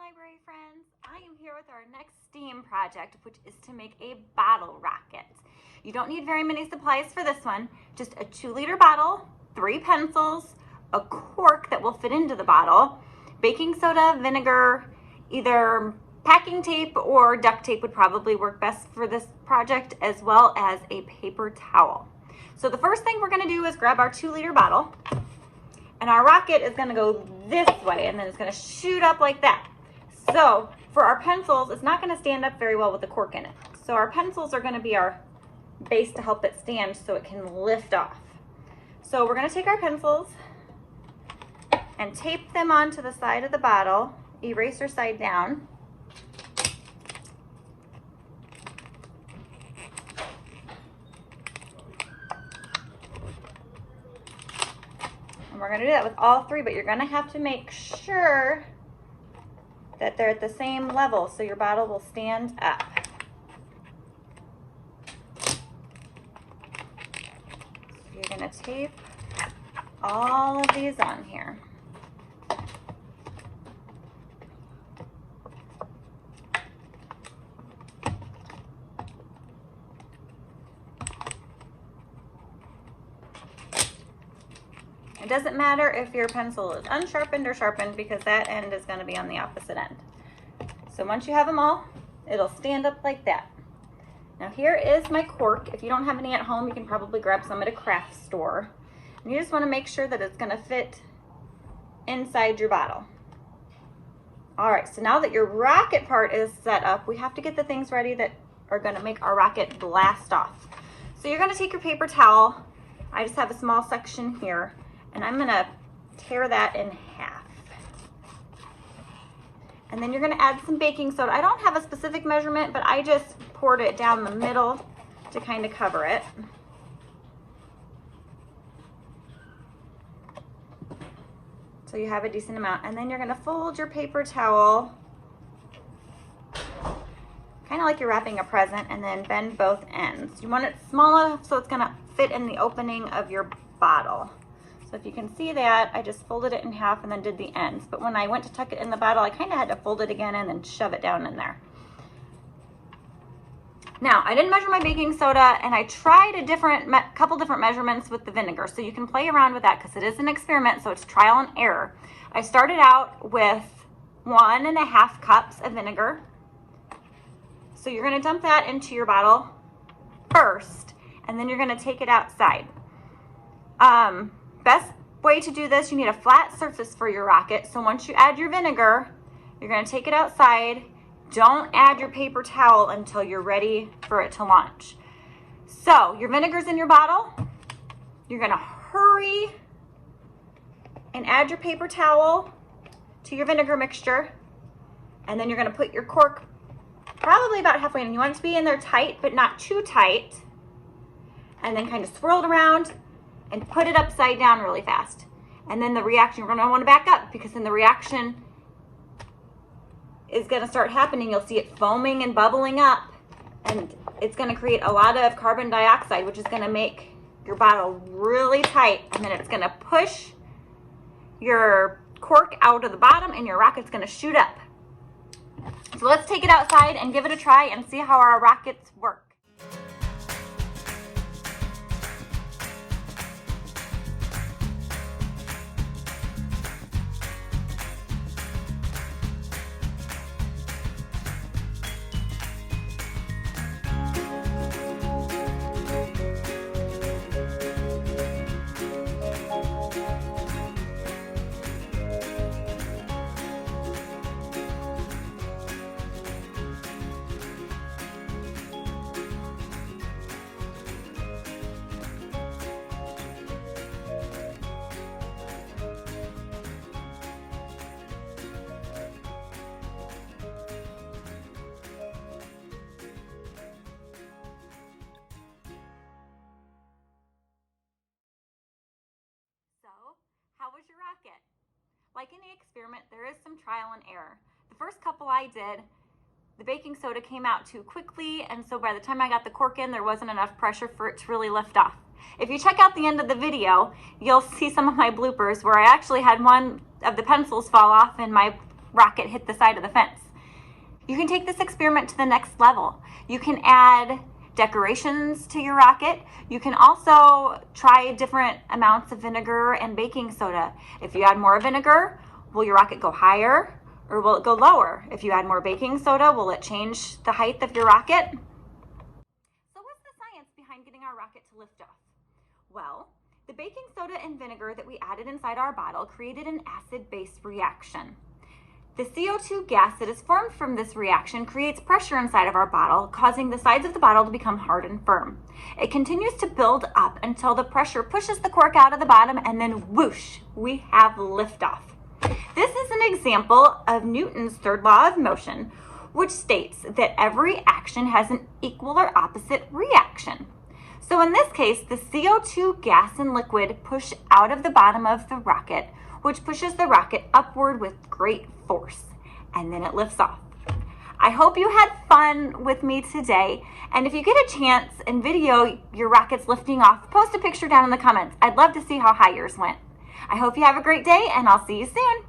library friends. I am here with our next STEAM project, which is to make a bottle rocket. You don't need very many supplies for this one, just a 2-liter bottle, 3 pencils, a cork that will fit into the bottle, baking soda, vinegar, either packing tape or duct tape would probably work best for this project, as well as a paper towel. So the first thing we're going to do is grab our 2-liter bottle, and our rocket is going to go this way, and then it's going to shoot up like that. So for our pencils, it's not going to stand up very well with the cork in it. So our pencils are going to be our base to help it stand so it can lift off. So we're going to take our pencils and tape them onto the side of the bottle, eraser side down. And we're going to do that with all 3, but you're going to have to make sure that they're at the same level so your bottle will stand up. So you're going to tape all of these on here. It doesn't matter if your pencil is unsharpened or sharpened because that end is going to be on the opposite end. So once you have them all, it'll stand up like that. Now here is my cork. If you don't have any at home, you can probably grab some at a craft store. And you just want to make sure that it's going to fit inside your bottle. All right, so now that your rocket part is set up, we have to get the things ready that are going to make our rocket blast off. So you're going to take your paper towel. I just have a small section here. And I'm gonna tear that in half. And then you're gonna add some baking soda. I don't have a specific measurement, but I just poured it down the middle to kind of cover it. So you have a decent amount. And then you're gonna fold your paper towel, kind of like you're wrapping a present, and then bend both ends. You want it small enough so it's gonna fit in the opening of your bottle. So if you can see that, I just folded it in half and then did the ends. But when I went to tuck it in the bottle, I kind of had to fold it again and then shove it down in there. Now, I didn't measure my baking soda, and I tried a couple different measurements with the vinegar. So you can play around with that because it is an experiment, so it's trial and error. I started out with 1.5 cups of vinegar. So you're going to dump that into your bottle first, and then you're going to take it outside. Best way to do this, you need a flat surface for your rocket. So once you add your vinegar, you're going to take it outside. Don't add your paper towel until you're ready for it to launch. So your vinegar's in your bottle. You're going to hurry and add your paper towel to your vinegar mixture. And then you're going to put your cork probably about halfway in. You want it to be in there tight, but not too tight. And then kind of swirl it around and put it upside down really fast. And then the reaction, you're gonna wanna back up because then the reaction is gonna start happening. You'll see it foaming and bubbling up, and it's gonna create a lot of carbon dioxide, which is gonna make your bottle really tight, and then it's gonna push your cork out of the bottom and your rocket's gonna shoot up. So let's take it outside and give it a try and see how our rockets work. How was your rocket? Like any experiment, there is some trial and error. The first couple I did, the baking soda came out too quickly, and so by the time I got the cork in, there wasn't enough pressure for it to really lift off. If you check out the end of the video, you'll see some of my bloopers where I actually had one of the pencils fall off and my rocket hit the side of the fence. You can take this experiment to the next level. You can add decorations to your rocket. You can also try different amounts of vinegar and baking soda. If you add more vinegar, will your rocket go higher or will it go lower? If you add more baking soda, will it change the height of your rocket? So what's the science behind getting our rocket to lift off? Well, the baking soda and vinegar that we added inside our bottle created an acid-base reaction. The CO2 gas that is formed from this reaction creates pressure inside of our bottle, causing the sides of the bottle to become hard and firm. It continues to build up until the pressure pushes the cork out of the bottom, and then whoosh, we have liftoff. This is an example of Newton's third law of motion, which states that every action has an equal or opposite reaction. So in this case, the CO2 gas and liquid push out of the bottom of the rocket, which pushes the rocket upward with great force, and then it lifts off. I hope you had fun with me today, and if you get a chance and video your rockets lifting off, post a picture down in the comments. I'd love to see how high yours went. I hope you have a great day, and I'll see you soon.